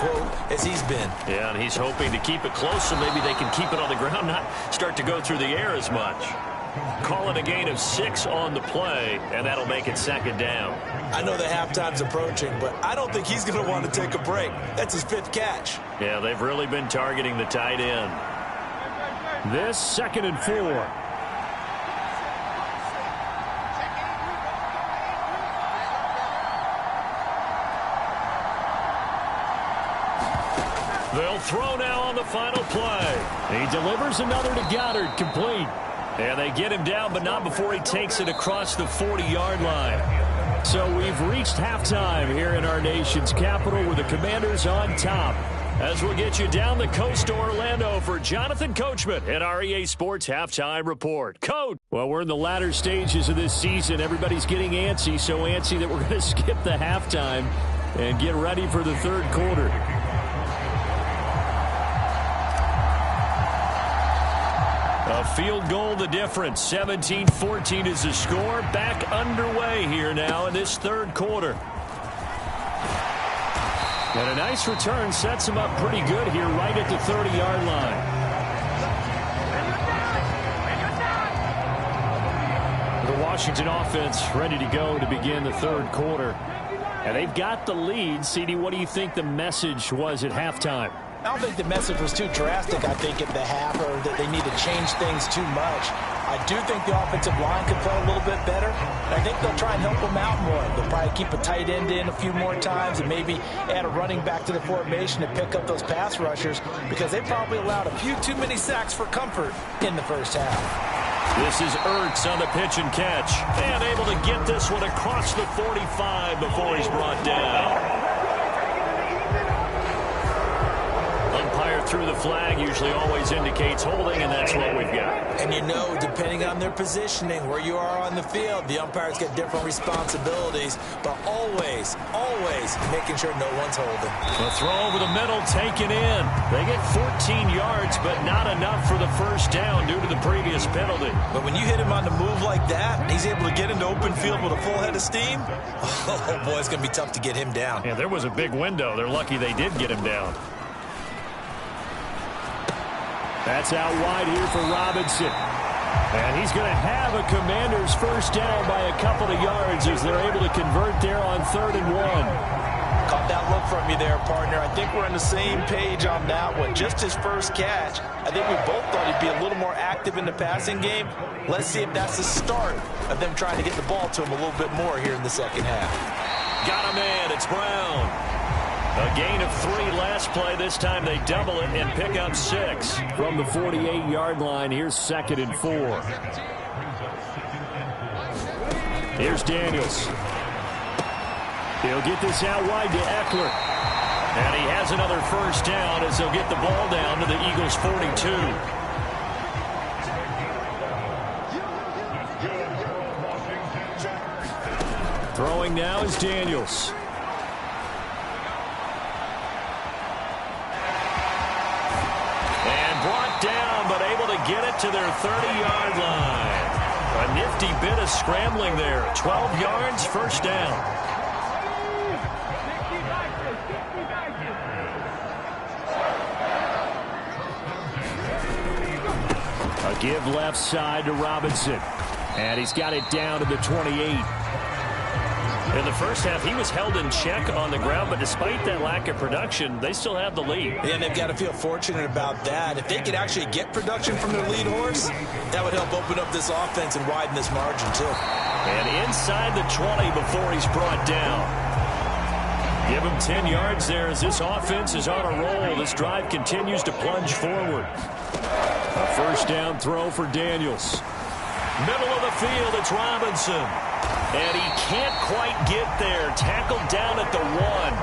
quote, as he's been. Yeah, and he's hoping to keep it close so maybe they can keep it on the ground, not start to go through the air as much. Call it a gain of 6 on the play, and that'll make it second down. I know the halftime's approaching, but I don't think he's going to want to take a break. That's his 5th catch. Yeah, they've really been targeting the tight end. This 2nd and 4. They'll throw now on the final play. He delivers another to Goddard, complete. And they get him down, but not before he takes it across the 40-yard line. So we've reached halftime here in our nation's capital with the Commanders on top. As we'll get you down the coast to Orlando for Jonathan Coachman at our EA Sports Halftime Report. Coach! Well, we're in the latter stages of this season. Everybody's getting antsy, so antsy that we're going to skip the halftime and get ready for the third quarter. A field goal the difference. 17-14 is the score. Back underway here now in this third quarter. And a nice return sets him up pretty good here right at the 30-yard line. The Washington offense ready to go to begin the third quarter. And they've got the lead. CD, what do you think the message was at halftime? I don't think the message was too drastic, I think, at the half, or that they need to change things too much. I do think the offensive line could play a little bit better. And I think they'll try and help them out more. They'll probably keep a tight end in a few more times and maybe add a running back to the formation to pick up those pass rushers, because they probably allowed a few too many sacks for comfort in the first half. This is Ertz on the pitch and catch. And able to get this one across the 45 before he's brought down. Umpire through the flag usually always indicates holding, and that's what we've got. And you know, depending on their positioning, where you are on the field, the umpires get different responsibilities, but always, always making sure no one's holding. The throw over the middle taken in. They get 14 yards, but not enough for the first down due to the previous penalty. But when you hit him on the move like that, he's able to get into open field with a full head of steam, oh boy, it's going to be tough to get him down. Yeah, there was a big window. They're lucky they did get him down. That's out wide here for Robinson. And he's going to have a Commanders first down by a couple of yards as they're able to convert there on 3rd and 1. Caught that look from you there, partner. I think we're on the same page on that one. Just his first catch. I think we both thought he'd be a little more active in the passing game. Let's see if that's the start of them trying to get the ball to him a little bit more here in the second half. Got a man. It's Brown. A gain of 3 last play. This time they double it and pick up 6. From the 48-yard line, here's 2nd and 4. Here's Daniels. He'll get this out wide to Eckler. And he has another first down as they'll get the ball down to the Eagles' 42. Throwing now is Daniels. Down, but able to get it to their 30-yard line. A nifty bit of scrambling there. 12 yards, first down. A give left side to Robinson. And he's got it down to the 28. In the first half, he was held in check on the ground, but despite that lack of production, they still have the lead. Yeah, and they've got to feel fortunate about that. If they could actually get production from their lead horse, that would help open up this offense and widen this margin, too. And inside the 20 before he's brought down. Give him 10 yards there as this offense is on a roll. This drive continues to plunge forward. A first down throw for Daniels. Middle of the field, it's Robinson. And he can't quite get there. Tackled down at the 1.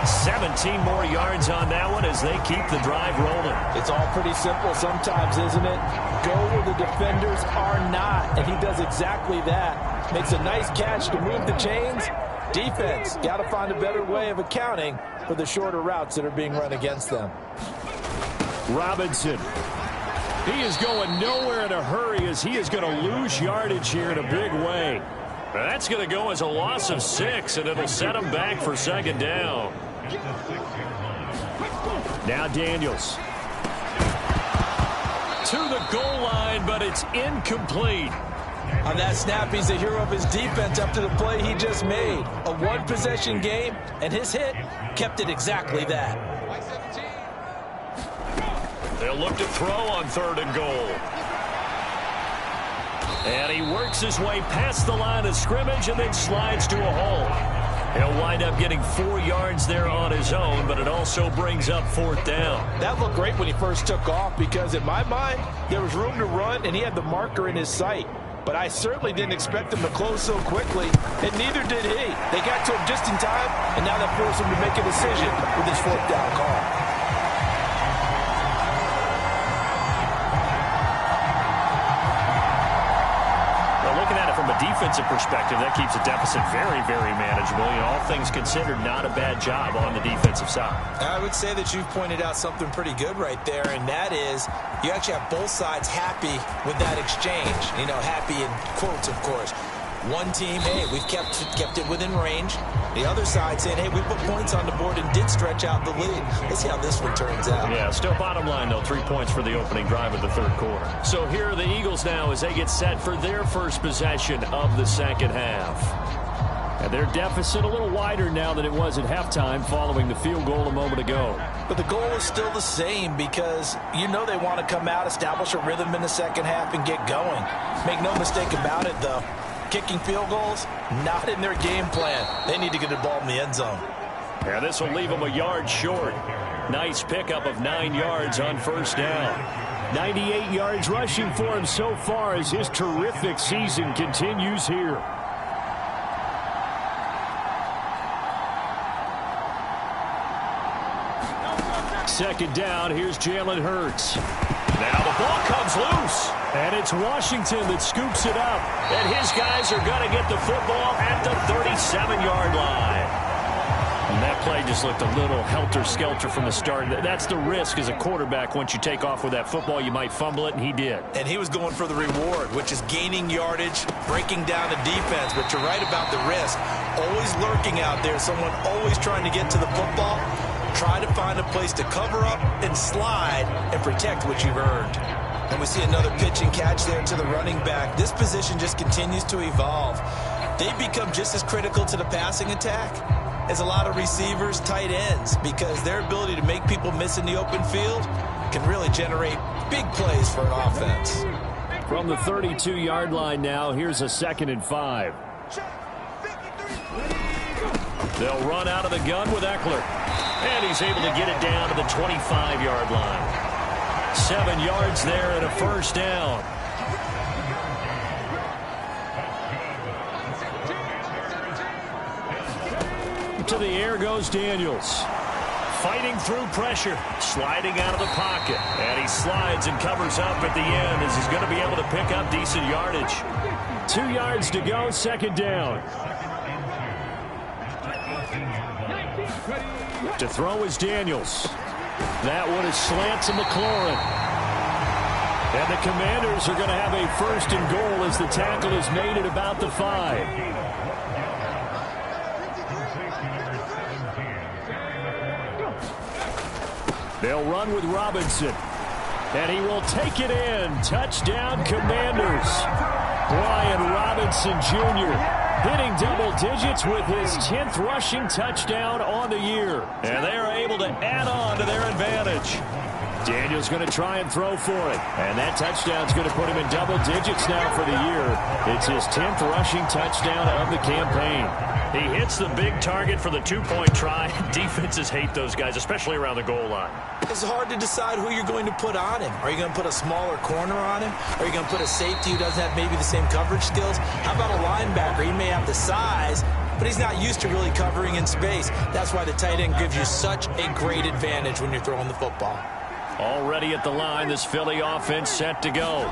17 more yards on that one as they keep the drive rolling. It's all pretty simple sometimes, isn't it? Go where the defenders are not, and he does exactly that. Makes a nice catch to move the chains. Defense, got to find a better way of accounting for the shorter routes that are being run against them. Robinson. He is going nowhere in a hurry as he is going to lose yardage here in a big way. That's going to go as a loss of 6, and it'll set him back for second down. Now Daniels. To the goal line, but it's incomplete. On that snap, he's the hero of his defense up to the play he just made. A one-possession game, and his hit kept it exactly that. They'll look to throw on 3rd and goal. And he works his way past the line of scrimmage and then slides to a hole. He'll wind up getting 4 yards there on his own, but it also brings up 4th down. That looked great when he first took off because, in my mind, there was room to run, and he had the marker in his sight. But I certainly didn't expect him to close so quickly, and neither did he. They got to him just in time, and now that forced him to make a decision with his 4th down call. From a defensive perspective, that keeps the deficit very, very manageable. You know, all things considered, not a bad job on the defensive side. I would say that you've pointed out something pretty good right there, and that is you actually have both sides happy with that exchange. You know, happy in quotes, of course. One team, hey, we've kept it within range. The other side saying, hey, we put points on the board and did stretch out the lead. Let's see how this one turns out. Yeah, still bottom line, though, 3 points for the opening drive of the 3rd quarter. So here are the Eagles now as they get set for their first possession of the 2nd half. And their deficit a little wider now than it was at halftime following the field goal a moment ago. But the goal is still the same because you know they want to come out, establish a rhythm in the 2nd half, and get going. Make no mistake about it, though. Kicking field goals, not in their game plan. They need to get the ball in the end zone. Yeah, this will leave them a yard short. Nice pickup of 9 yards on 1st down. 98 yards rushing for him so far as his terrific season continues here. Second down, here's Jalen Hurts. Now the ball comes loose. And it's Washington that scoops it up. And his guys are going to get the football at the 37-yard line. And that play just looked a little helter-skelter from the start. That's the risk as a quarterback. Once you take off with that football, you might fumble it, and he did. And he was going for the reward, which is gaining yardage, breaking down the defense. But you're right about the risk. Always lurking out there, someone always trying to get to the football. Try to find a place to cover up and slide and protect what you've earned. And we see another pitch and catch there to the running back. This position just continues to evolve. They become just as critical to the passing attack as a lot of receivers, tight ends, because their ability to make people miss in the open field can really generate big plays for an offense. From the 32-yard line now, here's a 2nd and 5. They'll run out of the gun with Eckler. And he's able to get it down to the 25-yard line. 7 yards there and a 1st down. To the air goes Daniels. Fighting through pressure. Sliding out of the pocket. And he slides and covers up at the end as he's going to be able to pick up decent yardage. 2 yards to go, 2nd down. To throw is Daniels. That one is slant to McLaurin. And the Commanders are going to have a 1st and goal as the tackle is made at about the 5. They'll run with Robinson. And he will take it in. Touchdown, Commanders. Brian Robinson Jr. hitting double digits with his 10th rushing touchdown on the year. And they are able to add on to their advantage. Daniel's going to try and throw for it. And that touchdown's going to put him in double digits now for the year. It's his 10th rushing touchdown of the campaign. He hits the big target for the 2-point try. Defenses hate those guys, especially around the goal line. It's hard to decide who you're going to put on him. Are you going to put a smaller corner on him? Are you going to put a safety who doesn't have maybe the same coverage skills? How about a linebacker? He may have the size, but he's not used to really covering in space. That's why the tight end gives you such a great advantage when you're throwing the football. Already at the line, this Philly offense set to go.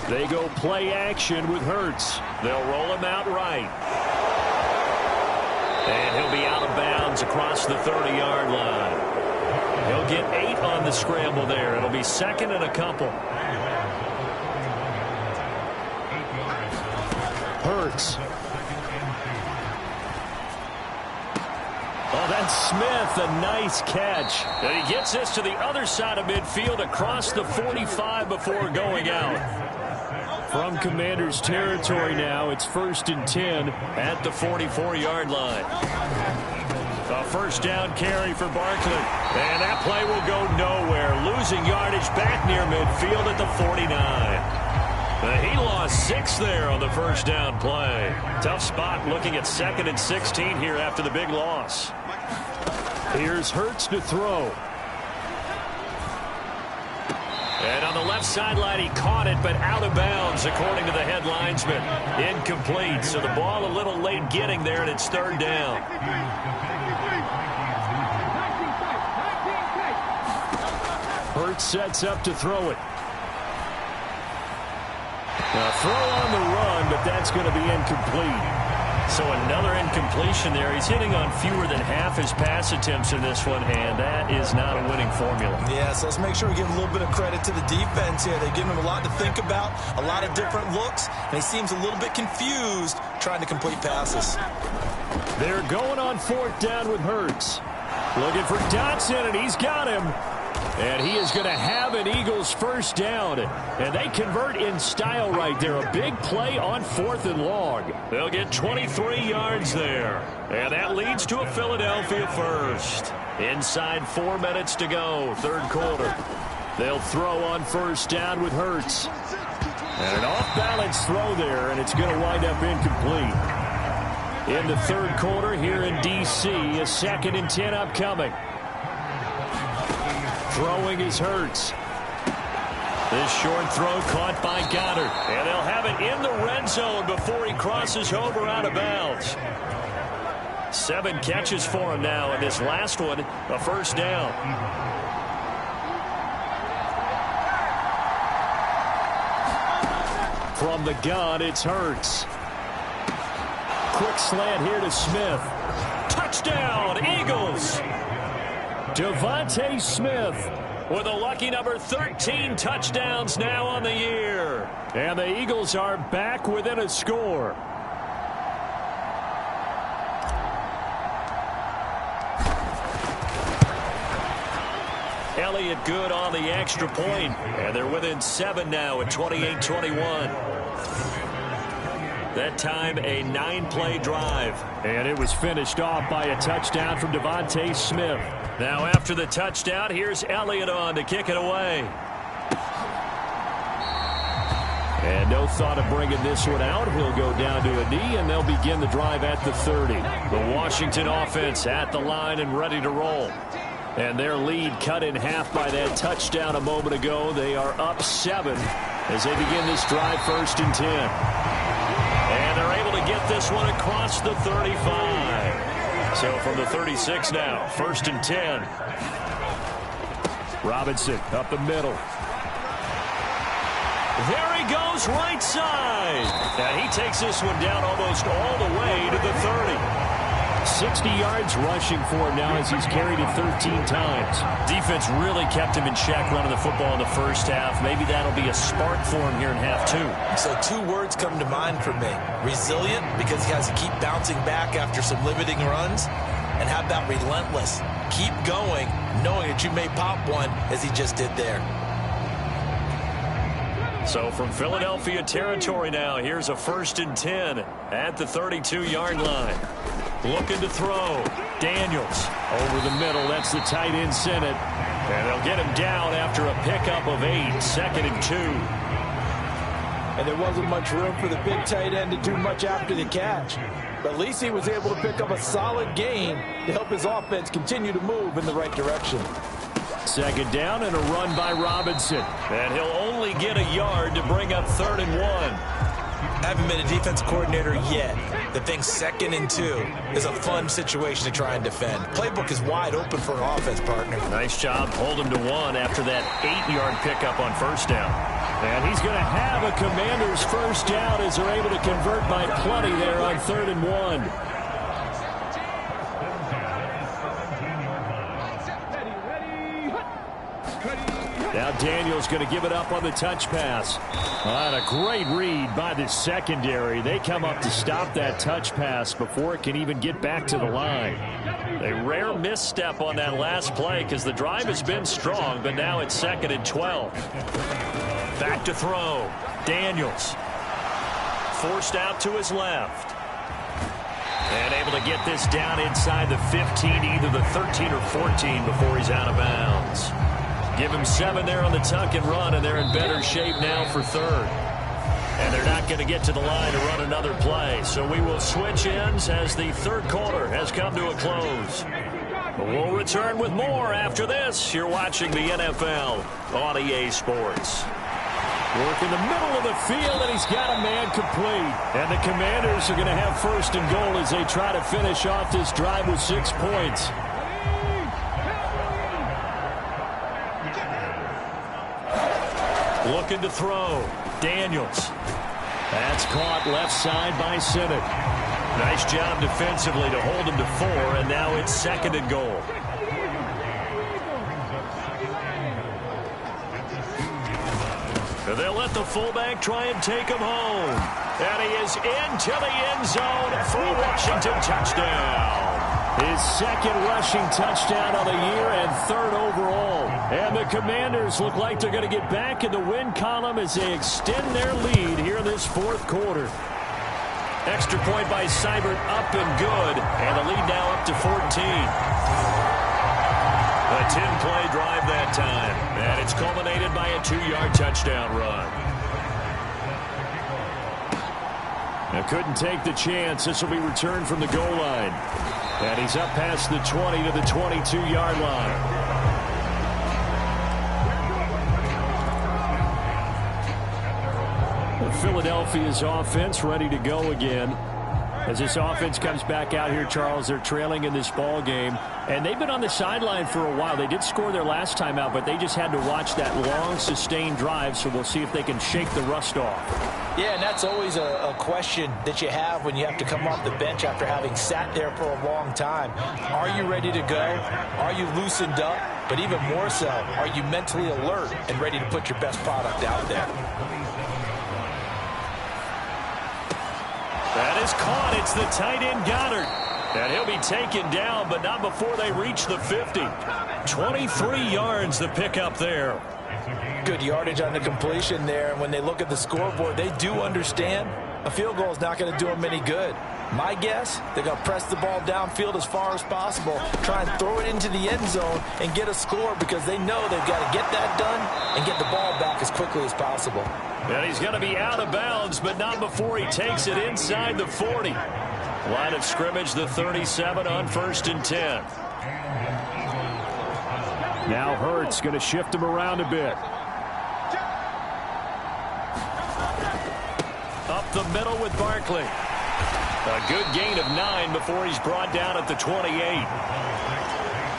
They go play action with Hurts. They'll roll him out right. And he'll be out of bounds across the 30-yard line. He'll get 8 on the scramble there. It'll be 2nd and a couple. Hurts. Oh, that's Smith, a nice catch. And he gets this to the other side of midfield across the 45 before going out. From Commanders territory now, it's 1st and 10 at the 44-yard line. A first down carry for Barkley. And that play will go nowhere. Losing yardage back near midfield at the 49. He lost 6 there on the first down play. Tough spot looking at 2nd and 16 here after the big loss. Here's Hurts to throw. And on the left sideline, he caught it, but out of bounds, according to the head linesman. Incomplete, so the ball a little late getting there, and it's 3rd down. Hurts sets up to throw it. Now throw on the run, but that's going to be incomplete. So another incompletion there. He's hitting on fewer than half his pass attempts in this one, and that is not a winning formula. Yeah, so let's make sure we give a little bit of credit to the defense here. They give him a lot to think about, a lot of different looks, and he seems a little bit confused trying to complete passes. They're going on 4th down with Hurts. Looking for Dotson, and he's got him. And he is going to have an Eagles first down. And they convert in style right there. A big play on 4th and long. They'll get 23 yards there. And that leads to a Philadelphia first. Inside 4 minutes to go, 3rd quarter. They'll throw on first down with Hurts. And an off-balance throw there, and it's going to wind up incomplete. In the 3rd quarter here in D.C., a 2nd and 10 upcoming. Throwing is Hurts. This short throw caught by Goddard. And they'll have it in the red zone before he crosses over out of bounds. 7 catches for him now, and this last one, a first down. From the gun, it's Hurts. Quick slant here to Smith. Touchdown, Eagles! Devontae Smith with a lucky number 13 touchdowns now on the year. And the Eagles are back within a score. Elliott good on the extra point. And they're within 7 now at 28-21. That time a 9-play drive. And it was finished off by a touchdown from Devontae Smith. Now after the touchdown, here's Elliott on to kick it away. And no thought of bringing this one out. He'll go down to a knee, and they'll begin the drive at the 30. The Washington offense at the line and ready to roll. And their lead cut in half by that touchdown a moment ago. They are up 7 as they begin this drive 1st and 10. And they're able to get this one across the 35. So from the 36 now, 1st and 10. Robinson up the middle. There he goes right side. And he takes this one down almost all the way to the 30. 60 yards rushing for him now as he's carried it 13 times. Defense really kept him in check running the football in the first half. Maybe that'll be a spark for him here in half 2. So 2 words come to mind for me. Resilient, because he has to keep bouncing back after some limiting runs. And how about relentless? Keep going, knowing that you may pop one, as he just did there. So from Philadelphia territory now, here's a 1st and 10 at the 32-yard line. Looking to throw. Daniels over the middle. That's the tight end sent it. And they'll get him down after a pickup of 8. 2nd and 2. And there wasn't much room for the big tight end to do much after the catch. But at least he was able to pick up a solid gain to help his offense continue to move in the right direction. 2nd down and a run by Robinson. And he'll only get a yard to bring up 3rd and 1. Haven't been a defense coordinator yet. The thing 2nd and 2 is a fun situation to try and defend. Playbook is wide open for an offense partner. Nice job. Hold him to 1 after that 8-yard pickup on 1st down. And he's going to have a Commanders first down as they're able to convert by plenty there on 3rd and 1. Now Daniels going to give it up on the touch pass. And a great read by the secondary. They come up to stop that touch pass before it can even get back to the line. A rare misstep on that last play because the drive has been strong, but now it's 2nd and 12. Back to throw. Daniels. Forced out to his left. And able to get this down inside the 15, either the 13 or 14 before he's out of bounds. Give him 7 there on the tuck and run, and they're in better shape now for 3rd. And they're not going to get to the line to run another play. So we will switch ends as the 3rd quarter has come to a close. But we'll return with more after this. You're watching the NFL on EA Sports. Work in the middle of the field, and he's got a man complete. And the Commanders are going to have 1st and goal as they try to finish off this drive with 6 points. Looking to throw. Daniels. That's caught left side by Sinnott. Nice job defensively to hold him to 4, and now it's 2nd and goal. They'll let the fullback try and take him home. And he is into the end zone for a Washington touchdown. His 2nd rushing touchdown of the year and 3rd overall. And the Commanders look like they're going to get back in the win column as they extend their lead here in this 4th quarter. Extra point by Seibert, up and good. And the lead now up to 14. A 10-play drive that time. And it's culminated by a 2-yard touchdown run. Now couldn't take the chance. This will be returned from the goal line. And he's up past the 20 to the 22-yard line. Philadelphia's offense ready to go again. As this offense comes back out here, Charles, they're trailing in this ball game. And they've been on the sideline for a while. They did score their last time out, but they just had to watch that long, sustained drive. So we'll see if they can shake the rust off. Yeah, and that's always a question that you have when you have to come off the bench after having sat there for a long time. Are you ready to go? Are you loosened up? But even more so, are you mentally alert and ready to put your best product out there? That is caught. It's the tight end Goddard. And he'll be taken down, but not before they reach the 50. 23 yards the pickup there. Good yardage on the completion there. And when they look at the scoreboard, they do understand a field goal is not going to do them any good. My guess, they're going to press the ball downfield as far as possible, try and throw it into the end zone and get a score because they know they've got to get that done and get the ball back as quickly as possible. And he's going to be out of bounds, but not before he takes it inside the 40. Line of scrimmage, the 37 on 1st and 10. Now Hurts going to shift him around a bit. Up the middle with Barkley. A good gain of 9 before he's brought down at the 28.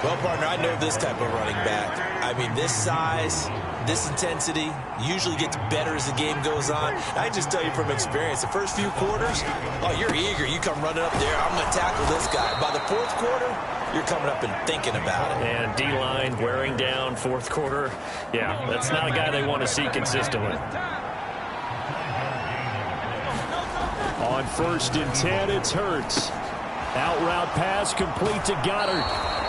Well, partner, I know this type of running back. I mean, this size, this intensity usually gets better as the game goes on. I just tell you from experience, the first few quarters, oh, you're eager. You come running up there. I'm going to tackle this guy. By the 4th quarter, you're coming up and thinking about it. And D-line wearing down 4th quarter. Yeah, that's not a guy they want to see consistently. On 1st and 10, it's Hurts. Out route pass complete to Goddard.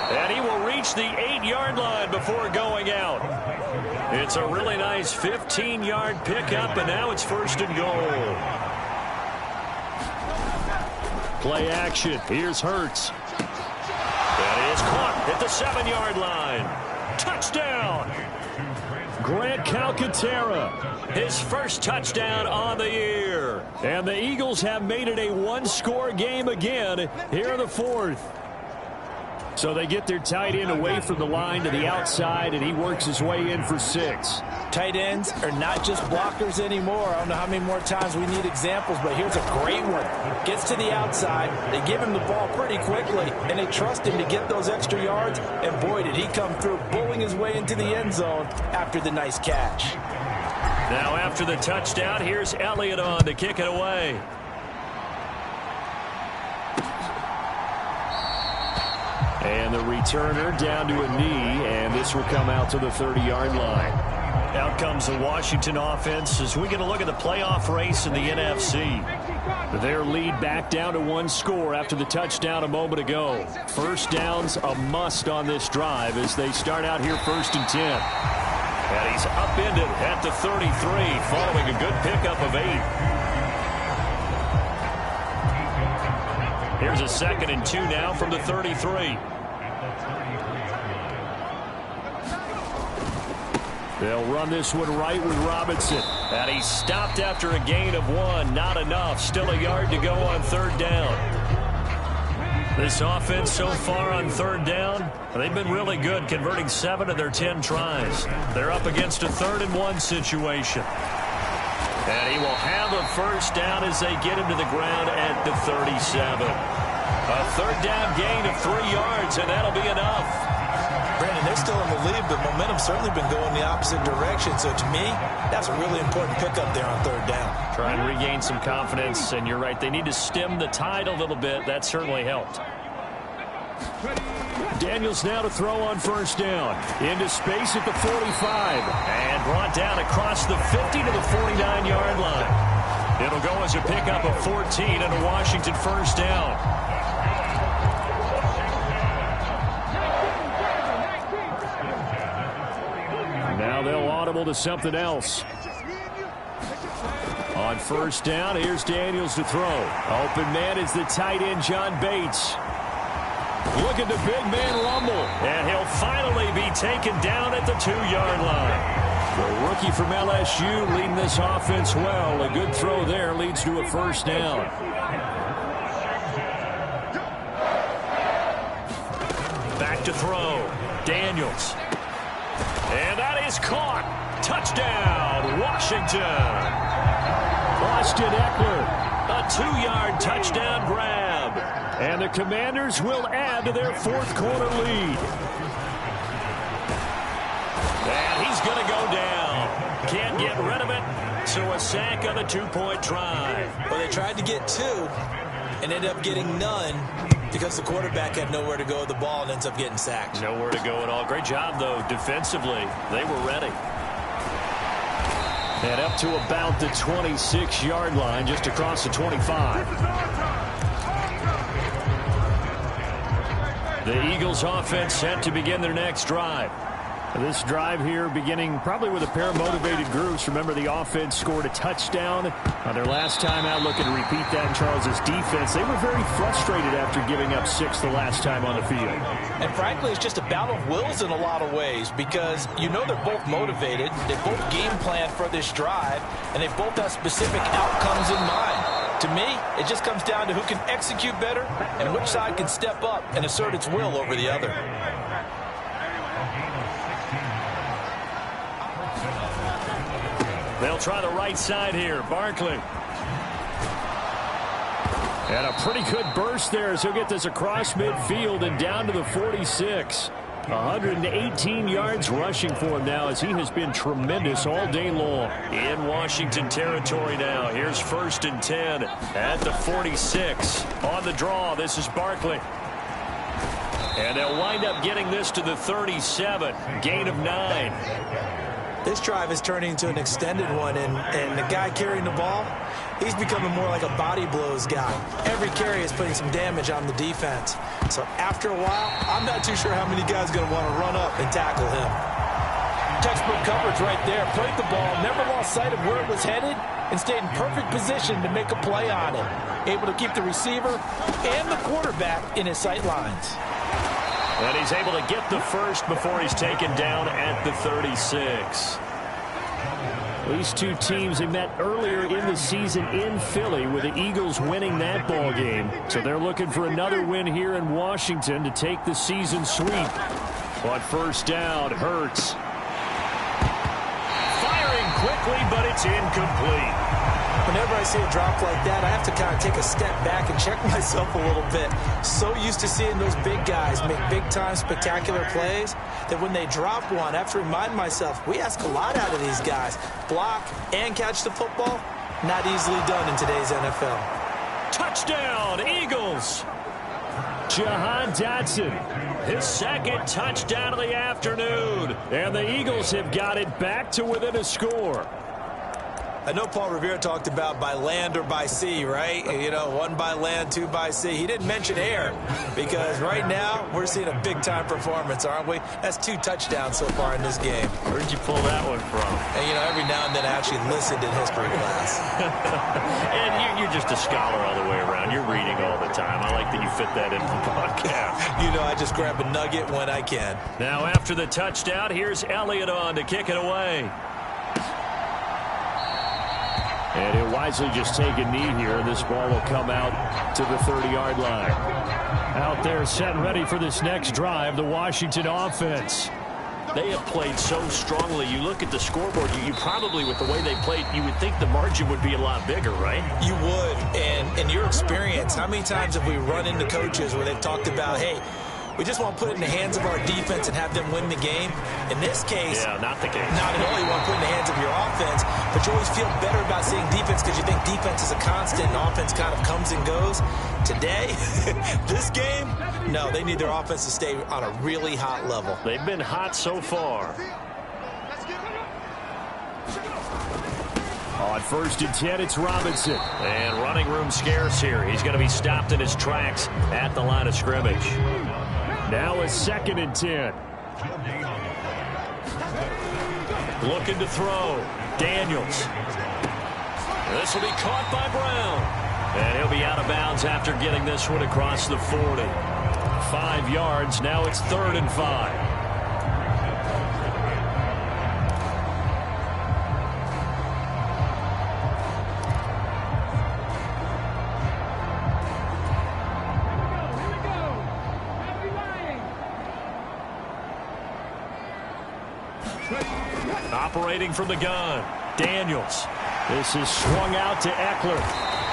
And he will reach the 8-yard line before going out. It's a really nice 15-yard pickup, and now it's 1st and goal. Play action. Here's Hurts. That is caught at the 7-yard line. Touchdown! Grant Calcaterra. His first touchdown on the year. And the Eagles have made it a one-score game again here in the 4th. So they get their tight end away from the line to the outside, and he works his way in for 6. Tight ends are not just blockers anymore. I don't know how many more times we need examples, but here's a great one. Gets to the outside, they give him the ball pretty quickly, and they trust him to get those extra yards, and boy, did he come through, bowling his way into the end zone after the nice catch. Now after the touchdown, here's Elliott on to kick it away. And the returner down to a knee, and this will come out to the 30-yard line. Out comes the Washington offense as we get a look at the playoff race in the NFC. Their lead back down to one score after the touchdown a moment ago. First down's a must on this drive as they start out here 1st and 10. And he's upended at the 33 following a good pickup of 8. Here's a 2nd and 2 now from the 33. They'll run this one right with Robinson. And he stopped after a gain of 1. Not enough. Still a yard to go on 3rd down. This offense so far on 3rd down, they've been really good, converting 7 of their 10 tries. They're up against a 3rd and 1 situation. And he will have a first down as they get him to the ground at the 37. A 3rd down gain of 3 yards, and that'll be enough. Brandon, they're still in the lead, but momentum's certainly been going the opposite direction. So to me, that's a really important pickup there on 3rd down. Try and regain some confidence, and you're right. They need to stem the tide a little bit. That certainly helped. Daniels now to throw on 1st down. Into space at the 45. And brought down across the 50 to the 49-yard line. It'll go as a pickup of 14 and a Washington 1st down. Now they'll audible to something else. On 1st down, here's Daniels to throw. Open man is the tight end, John Bates. Look at the big man rumble. And he'll finally be taken down at the 2-yard line. The rookie from LSU leading this offense well. A good throw there leads to a 1st down. Back to throw. Daniels. And that is caught. Touchdown, Washington. Austin Eckler. A 2-yard touchdown grab. And the Commanders will add to their 4th quarter lead. And he's going to go down. Can't get rid of it. So a sack on the 2-point try. Well, they tried to get 2 and ended up getting none because the quarterback had nowhere to go with the ball and ends up getting sacked. Nowhere to go at all. Great job, though, defensively. They were ready. And up to about the 26-yard line, just across the 25. The Eagles offense set to begin their next drive. This drive here beginning probably with a pair of motivated groups. Remember, the offense scored a touchdown on their last time out. Looking to repeat that in Charles's defense. They were very frustrated after giving up 6 the last time on the field. And frankly, it's just a battle of wills in a lot of ways because you know they're both motivated. They both game planned for this drive, and they both have specific outcomes in mind. To me, it just comes down to who can execute better and which side can step up and assert its will over the other. They'll try the right side here. Barkley. And a pretty good burst there as he'll get this across midfield and down to the 46. 118 yards rushing for him now as he has been tremendous all day long. In Washington territory now. Here's 1st and 10 at the 46. On the draw, this is Barkley. And they'll wind up getting this to the 37. Gain of 9. This drive is turning into an extended one, and the guy carrying the ball, he's becoming more like a body blows guy. Every carry is putting some damage on the defense. So after a while, I'm not too sure how many guys are going to want to run up and tackle him. Textbook coverage right there. Played the ball, never lost sight of where it was headed, and stayed in perfect position to make a play on it. Able to keep the receiver and the quarterback in his sight lines. And he's able to get the first before he's taken down at the 36. These two teams have met earlier in the season in Philly with the Eagles winning that ball game. So they're looking for another win here in Washington to take the season sweep. On 1st down, Hurts. Firing quickly, but it's incomplete. Whenever I see a drop like that, I have to kind of take a step back and check myself a little bit. So used to seeing those big guys make big-time spectacular plays that when they drop one, I have to remind myself, we ask a lot out of these guys. Block and catch the football, not easily done in today's NFL. Touchdown, Eagles! Jahan Dotson. His 2nd touchdown of the afternoon. And the Eagles have got it back to within a score. I know Paul Revere talked about by land or by sea, right? You know, 1 by land, 2 by sea. He didn't mention air because right now we're seeing a big-time performance, aren't we? That's 2 touchdowns so far in this game. Where'd you pull that one from? And, you know, every now and then I actually listened in history class. And you're just a scholar all the way around. You're reading all the time. I like that you fit that into the podcast. You know, I just grab a nugget when I can. Now, after the touchdown, here's Elliott on to kick it away. And he'll wisely just take a knee here. This ball will come out to the 30-yard line. Out there set and ready for this next drive, the Washington offense. They have played so strongly. You look at the scoreboard, you probably, with the way they played, you would think the margin would be a lot bigger, right? You would. And in your experience, how many times have we run into coaches where they've talked about, hey, we just want to put it in the hands of our defense and have them win the game? In this case, yeah, not the case. Not at all. You want to put it in the hands of your offense, but you always feel better about seeing defense because you think defense is a constant and offense kind of comes and goes. Today, this game, no, they need their offense to stay on a really hot level. They've been hot so far. On 1st and 10, it's Robinson. And running room scarce here. He's going to be stopped in his tracks at the line of scrimmage. Now a 2nd and 10. Looking to throw. Daniels. This will be caught by Brown. And he'll be out of bounds after getting this one across the 40. 5 yards. Now it's 3rd and 5. Operating from the gun, Daniels. This is swung out to Eckler.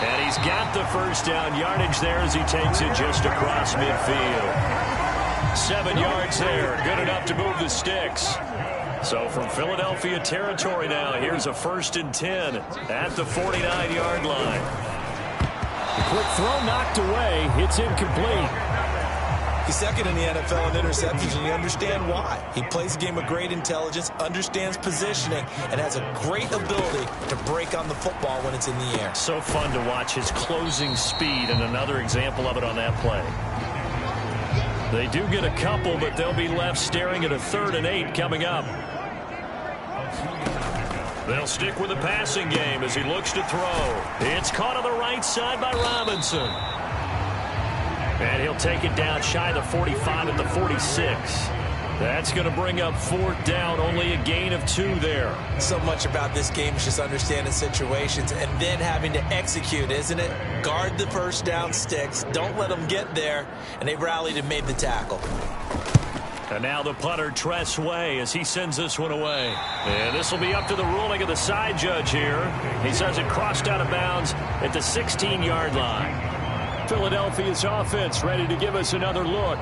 And he's got the first down yardage there as he takes it just across midfield. 7 yards there, good enough to move the sticks. So from Philadelphia territory now, here's a 1st and 10 at the 49-yard line. The quick throw knocked away. It's incomplete. He's 2nd in the NFL in interceptions, and you understand why. He plays a game of great intelligence, understands positioning, and has a great ability to break on the football when it's in the air. So fun to watch his closing speed, and another example of it on that play. They do get a couple, but they'll be left staring at a 3rd and 8 coming up. They'll stick with the passing game as he looks to throw. It's caught on the right side by Robinson. And he'll take it down shy of the 45 at the 46. That's going to bring up 4th down, only a gain of 2 there. So much about this game is just understanding situations and then having to execute, isn't it? Guard the first down sticks. Don't let them get there. And they rallied and made the tackle. And now the punter, Tress Way, as he sends this one away. And this will be up to the ruling of the side judge here. He says it crossed out of bounds at the 16-yard line. Philadelphia's offense ready to give us another look.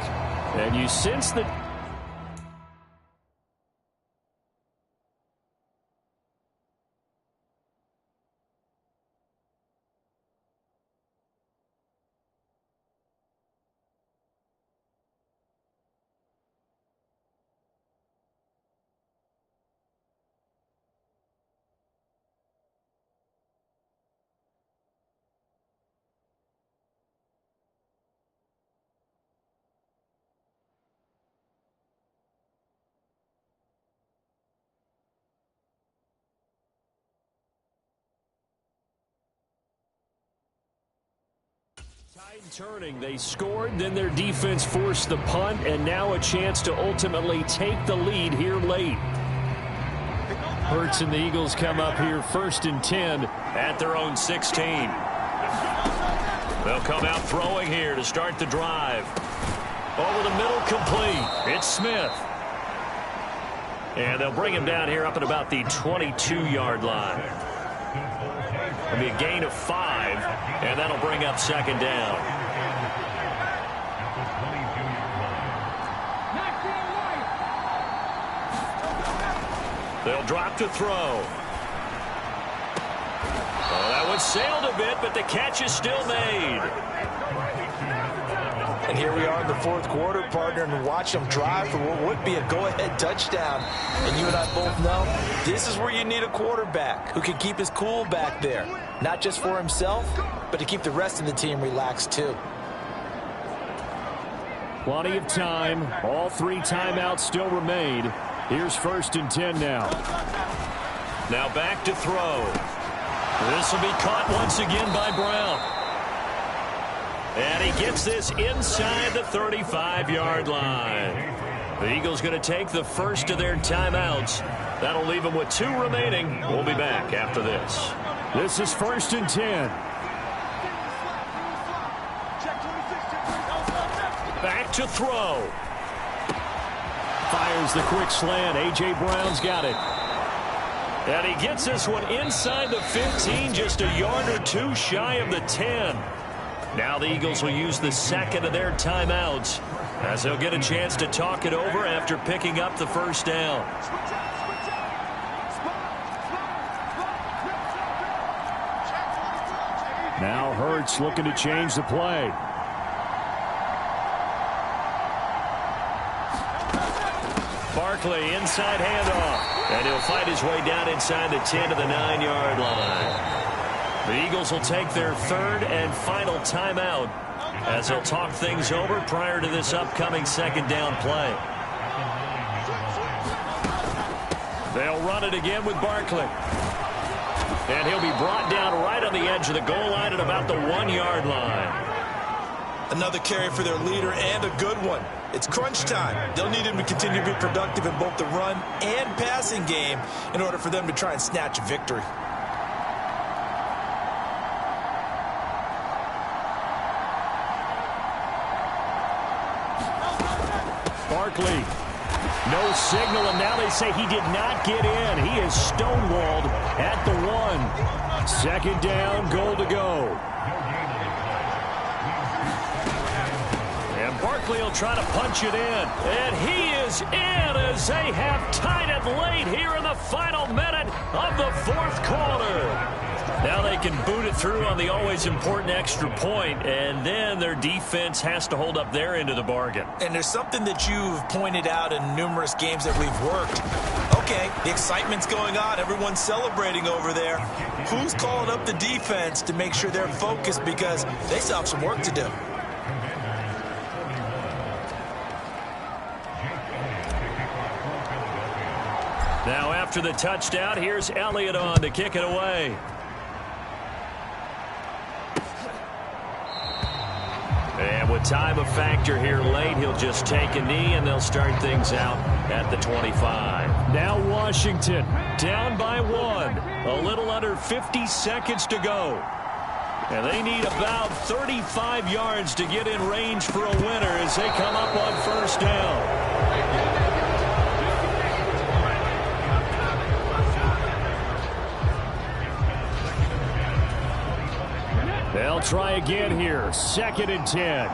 And you sense that turning, they scored, then their defense forced the punt, and now a chance to ultimately take the lead here late. Hurts and the Eagles come up here 1st and 10 at their own 16. They'll come out throwing here to start the drive. Over the middle, complete. It's Smith. And they'll bring him down here up at about the 22-yard line. It'll be a gain of 5, and that'll bring up 2nd down. They'll drop to throw. Oh, that one sailed a bit, but the catch is still made. And here we are in the fourth quarter, partner, and watch them drive for what would be a go-ahead touchdown. And you and I both know this is where you need a quarterback who can keep his cool back there, not just for himself, but to keep the rest of the team relaxed too. Plenty of time. All 3 timeouts still remain. Here's 1st and 10 now. Now back to throw. This will be caught once again by Brown. And he gets this inside the 35-yard line. The Eagles going to take the first of their timeouts. That'll leave them with 2 remaining. We'll be back after this. This is 1st and 10. Back to throw. Fires the quick slant. A.J. Brown's got it. And he gets this one inside the 15, just a yard or 2 shy of the 10. Now the Eagles will use the second of their timeouts as they'll get a chance to talk it over after picking up the first down. Now Hurts looking to change the play. Barkley inside handoff. And he'll fight his way down inside the 10 to the 9-yard line. The Eagles will take their 3rd and final timeout as they'll talk things over prior to this upcoming 2nd down play. They'll run it again with Barkley. And he'll be brought down right on the edge of the goal line at about the 1-yard line. Another carry for their leader and a good one. It's crunch time. They'll need him to continue to be productive in both the run and passing game in order for them to try and snatch a victory. Barkley. No signal, and now they say he did not get in. He is stonewalled at the 1. 2nd down, goal to go. Barkley will try to punch it in. And he is in as they have tied it late here in the final minute of the 4th quarter. Now they can boot it through on the always important extra point, and then their defense has to hold up their end of the bargain. And there's something that you've pointed out in numerous games that we've worked. Okay, the excitement's going on. Everyone's celebrating over there. Who's calling up the defense to make sure they're focused, because they still have some work to do. Now after the touchdown, here's Elliott on to kick it away. And with time a factor here late, he'll just take a knee and they'll start things out at the 25. Now Washington down by 1. A little under 50 seconds to go. And they need about 35 yards to get in range for a winner as they come up on 1st down. They'll try again here. 2nd and 10.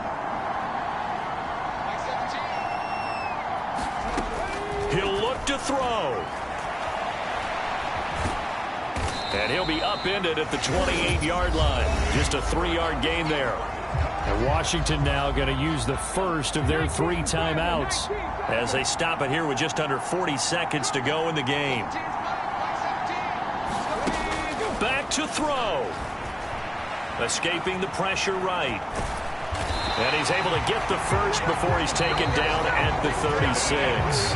He'll look to throw. And he'll be upended at the 28-yard line. Just a 3-yard gain there. And Washington now going to use the first of their 3 timeouts as they stop it here with just under 40 seconds to go in the game. Back to throw. Escaping the pressure right. And he's able to get the first before he's taken down at the 36.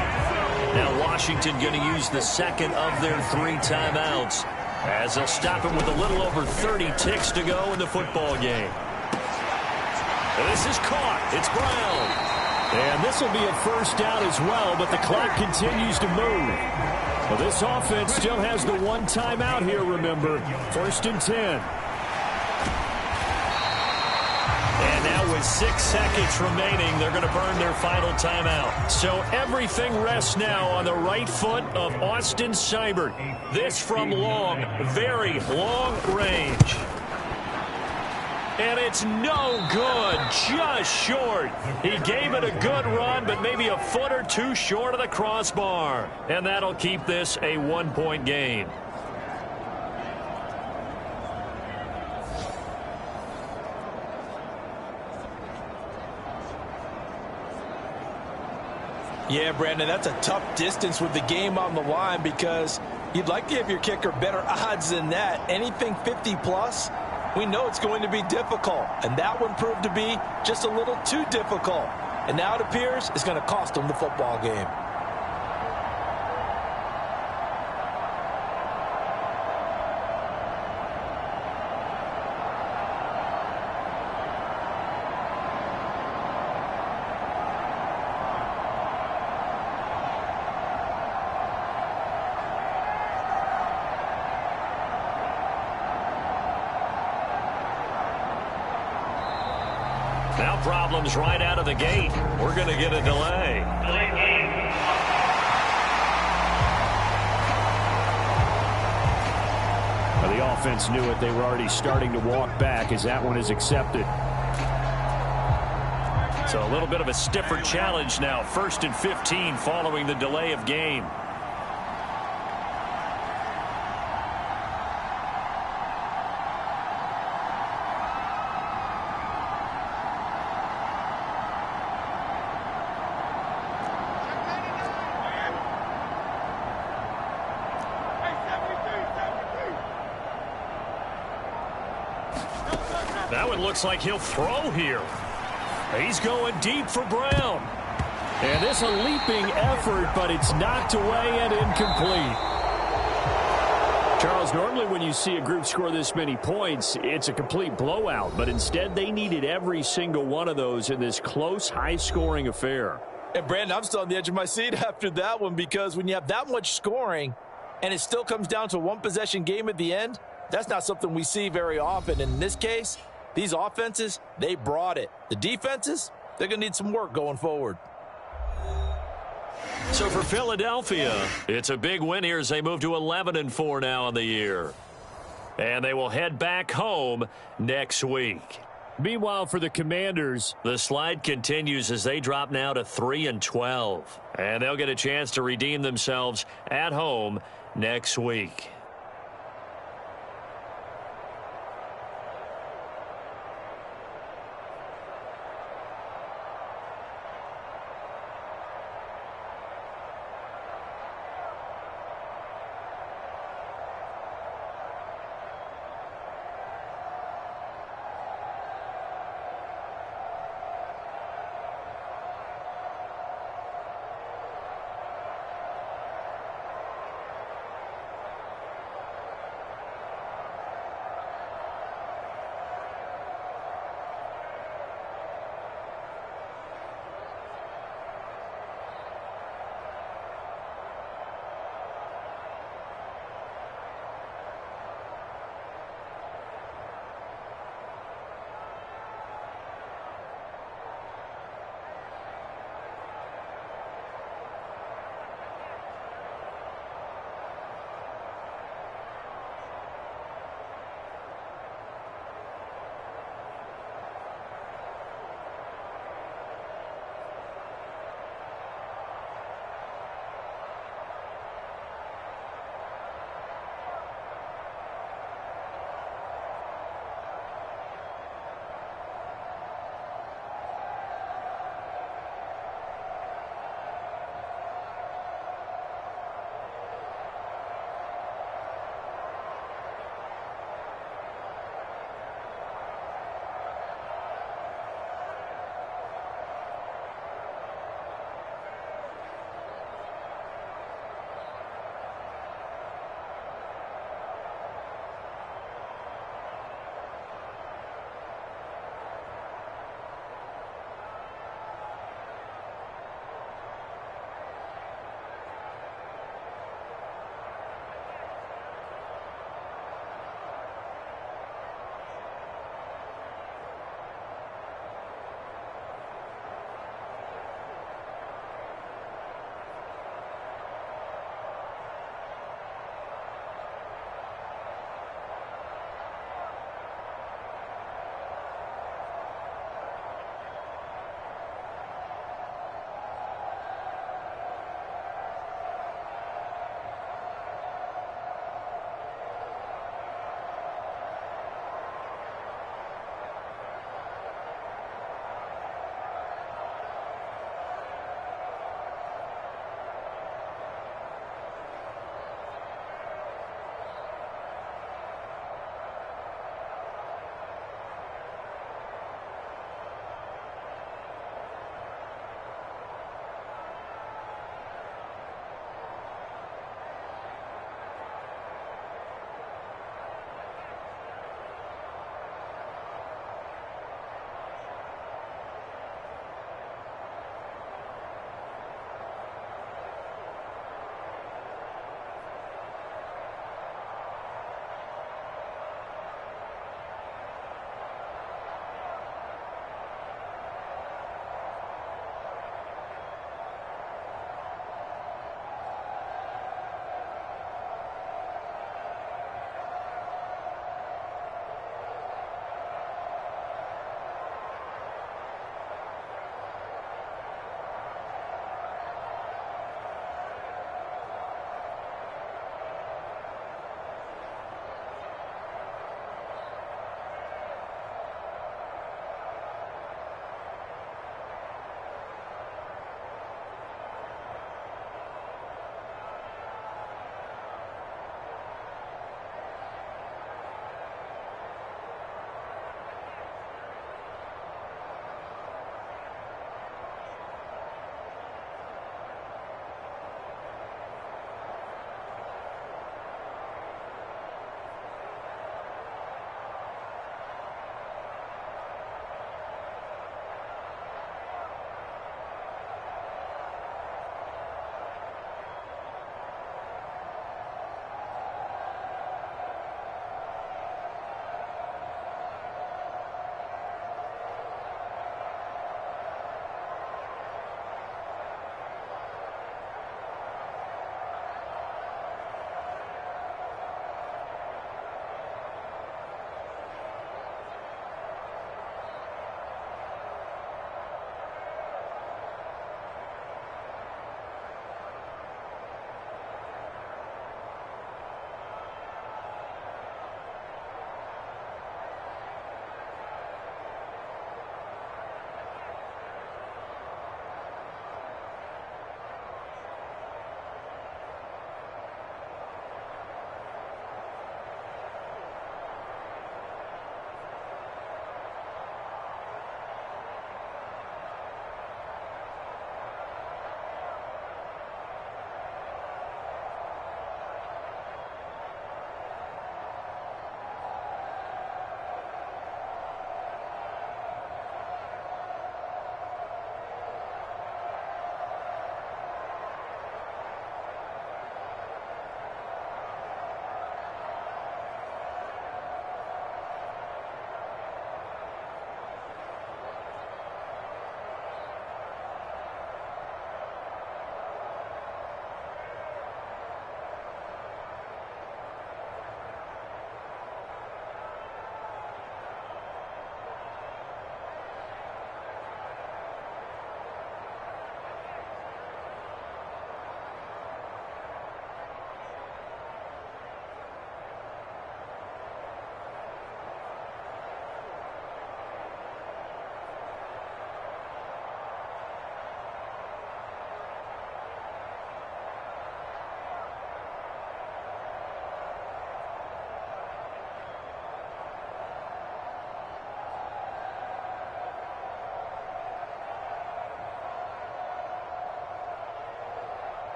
Now Washington going to use the second of their 3 timeouts as they'll stop him with a little over 30 ticks to go in the football game. And this is caught. It's Brown. And this will be a 1st down as well, but the clock continues to move. Well, this offense still has the 1 timeout here, remember. 1st and 10. And now with 6 seconds remaining, they're going to burn their final timeout. So everything rests now on the right foot of Austin Seibert. This from long, very long range. And it's no good, just short. He gave it a good run, but maybe a foot or 2 short of the crossbar. And that'll keep this a 1-point game. Yeah, Brandon, that's a tough distance with the game on the line because you'd like to give your kicker better odds than that. Anything 50-plus, we know it's going to be difficult. And that one proved to be just a little too difficult. And now it appears it's going to cost them the football game. Now problems right out of the gate. We're going to get a delay. Well, the offense knew it. They were already starting to walk back as that one is accepted. So a little bit of a stiffer challenge now. 1st and 15 following the delay of game. That one looks like he'll throw here. He's going deep for Brown. And this a leaping effort, but it's knocked away and incomplete. Charles, normally when you see a group score this many points, it's a complete blowout. But instead, they needed every single one of those in this close, high-scoring affair. And, Brandon, I'm still on the edge of my seat after that one because when you have that much scoring and it still comes down to a one-possession game at the end, that's not something we see very often. In this case, these offenses, they brought it. The defenses, they're going to need some work going forward. So for Philadelphia, it's a big win here as they move to 11-4 now on the year. And they will head back home next week. Meanwhile, for the Commanders, the slide continues as they drop now to 3-12. And they'll get a chance to redeem themselves at home next week.